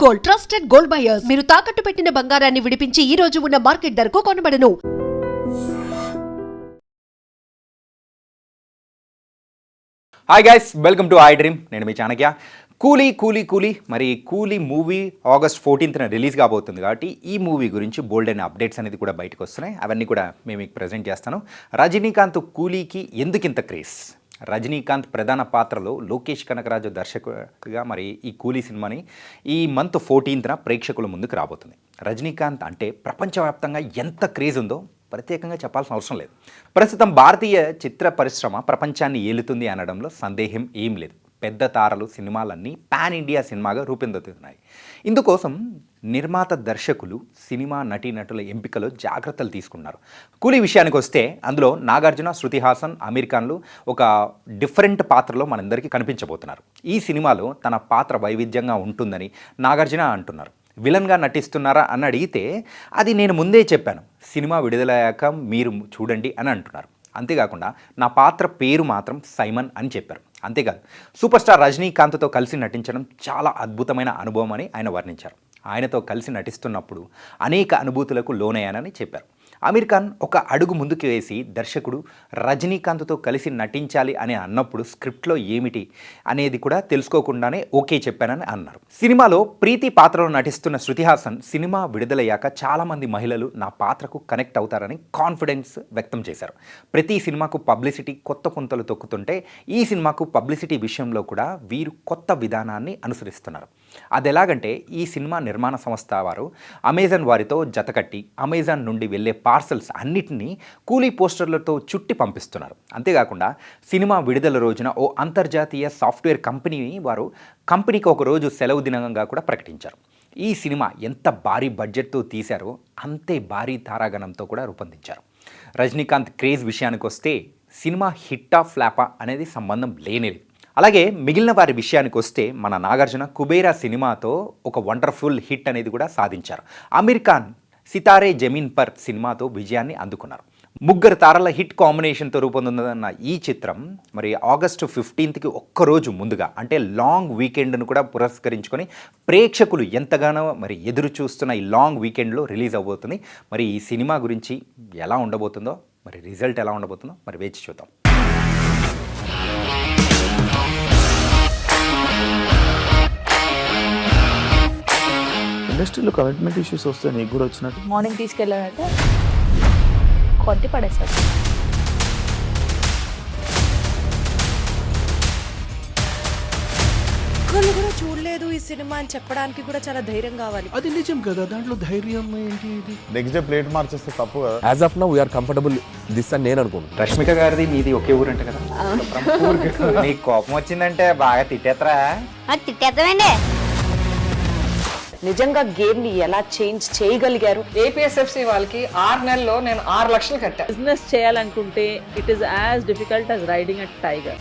Gold, trusted gold buyers. మీరు తాకట్టు పెట్టిన బంగారాన్ని విడిపించి ఈ రోజు ఉన్న మార్కెట్ ధరకు కొనబడను. Hi guys, welcome to iDream. నేను మీ చాణక్య. కూలీ మరి కూలీ మూవీ ఆగస్ట్ 14th రిలీజ్ కాబోతుంది కాబట్టి ఈ మూవీ గురించి బోల్డ్ అయిన అప్డేట్స్ అనేది కూడా బయటకు వస్తున్నాయి. అవన్నీ కూడా మేము మీకు ప్రజెంట్ చేస్తాను. రజనీకాంత్ కూలీకి ఎందుకు ఇంత క్రేజ్? రజనీకాంత్ ప్రధాన పాత్రలో లోకేష్ కనకరాజు దర్శకుడిగా మరి ఈ కూలీ సినిమాని ఈ మంత్ 14th ప్రేక్షకుల ముందుకు రాబోతుంది. రజనీకాంత్ అంటే ప్రపంచవ్యాప్తంగా ఎంత క్రేజ్ ఉందో ప్రత్యేకంగా చెప్పాల్సిన అవసరం లేదు. ప్రస్తుతం భారతీయ చిత్ర పరిశ్రమ ప్రపంచాన్ని ఏలుతుంది అనడంలో సందేహం ఏం లేదు. పెద్ద తారలు సినిమాలన్నీ పాన్ ఇండియా సినిమాగా రూపొందుతున్నాయి. ఇందుకోసం నిర్మాత దర్శకులు సినిమా నటీనటుల ఎంపికలో జాగ్రత్తలు తీసుకున్నారు. కూలీ విషయానికి వస్తే అందులో నాగార్జున, శృతి హాసన్, ఆమీర్ ఖాన్లు ఒక డిఫరెంట్ పాత్రలో మనందరికీ కనిపించబోతున్నారు. ఈ సినిమాలో తన పాత్ర వైవిధ్యంగా ఉంటుందని నాగార్జున అంటున్నారు. విలన్గా నటిస్తున్నారా అని అడిగితే అది నేను ముందే చెప్పాను, సినిమా విడుదలయ్యాక మీరు చూడండి అని అంటున్నారు. అంతేకాకుండా నా పాత్ర పేరు మాత్రం సైమన్ అని చెప్పారు. అంతేకాదు, సూపర్ స్టార్ రజనీకాంత్తో కలిసి నటించడం చాలా అద్భుతమైన అనుభవం అని ఆయన వర్ణించారు. ఆయనతో కలిసి నటిస్తున్నప్పుడు అనేక అనుభూతులకు లోనయ్యానని చెప్పారు. ఆమీర్ ఖాన్ ఒక అడుగు ముందుకు వేసి దర్శకుడు రజనీకాంత్తో కలిసి నటించాలి అని అన్నప్పుడు స్క్రిప్ట్లో ఏమిటి అనేది కూడా తెలుసుకోకుండానే ఓకే చెప్పానని అన్నారు. సినిమాలో ప్రీతి పాత్రలో నటిస్తున్న శృతి హాసన్ సినిమా విడుదలయ్యాక చాలామంది మహిళలు నా పాత్రకు కనెక్ట్ అవుతారని కాన్ఫిడెన్స్ వ్యక్తం చేశారు. ప్రతి సినిమాకు పబ్లిసిటీ కొత్త పుంతలు తొక్కుతుంటే ఈ సినిమాకు పబ్లిసిటీ విషయంలో కూడా వీరు కొత్త విధానాన్ని అనుసరిస్తున్నారు. అది ఎలాగంటే ఈ సినిమా నిర్మాణ సంస్థ వారు అమెజాన్ వారితో జతకట్టి అమెజాన్ నుండి వెళ్ళే పార్సల్స్ అన్నిటినీ కూలీ పోస్టర్లతో చుట్టి పంపిస్తున్నారు. అంతేకాకుండా సినిమా విడుదల రోజున ఓ అంతర్జాతీయ సాఫ్ట్వేర్ కంపెనీ వారు కంపెనీకి ఒక రోజు సెలవు దినంగా కూడా ప్రకటించారు. ఈ సినిమా ఎంత భారీ బడ్జెట్తో తీశారో అంతే భారీ తారాగణంతో కూడా రూపొందించారు. రజనీకాంత్ క్రేజ్ విషయానికి వస్తే సినిమా హిట్టా ఫ్లాపా అనేది సంబంధం లేనిది. అలాగే మిగిలిన వారి విషయానికి వస్తే మన నాగార్జున కుబేరా సినిమాతో ఒక వండర్ఫుల్ హిట్ అనేది కూడా సాధించారు. ఆమీర్ ఖాన్ సితారే జమీన్ పర్ సినిమాతో విజయాన్ని అందుకున్నారు. ముగ్గురు తారల హిట్ కాంబినేషన్తో రూపొందుతున్న ఈ చిత్రం మరి ఆగస్టు 15th ఒక్కరోజు ముందుగా అంటే లాంగ్ వీకెండ్ను కూడా పురస్కరించుకొని ప్రేక్షకులు ఎంతగానో మరి ఎదురు చూస్తున్న ఈ లాంగ్ వీకెండ్లో రిలీజ్ అవబోతుంది. మరి ఈ సినిమా గురించి ఎలా ఉండబోతుందో, మరి రిజల్ట్ ఎలా ఉండబోతుందో మరి వేచి చూద్దాం. ఇండస్ట్రీలో కమిట్మెంట్ ఇష్యూస్ వస్తే నీకు కూడా వచ్చినట్టు మార్నింగ్ తీసుకెళ్ళాడంటే కొట్టి పడేస్తాడు. ఒక్కళ్ళు కూడా చూడలేదు ఈ సినిమా అని చెప్పడానికి కూడా చాలా ధైర్యం కావాలి. అది నిజం కదా, దాంట్లో ధైర్యం ఏంటి? ఇది నెక్స్ట్ డే ప్లేట్ మార్చేస్తే తప్పు కదా. As of now we're comfortable this అని నేను అనుకుంటున్నాను. రష్మిక గారిది మీది ఒకే ఊరంట కదా? నీకు కోపం వచ్చిందంటే బాగా తిట్టేత్తరా? తిట్టేద్దామండి. నిజంగా గేమ్ ని ఎలా చేంజ్ చేయగలిగారు? ఏపీఎస్ఎఫ్సి వాళ్ళకి 6 నెలల్లో నేను 6 లక్షలు కట్టా. బిజినెస్ చేయాలనుకుంటే it is as difficult as riding a tiger.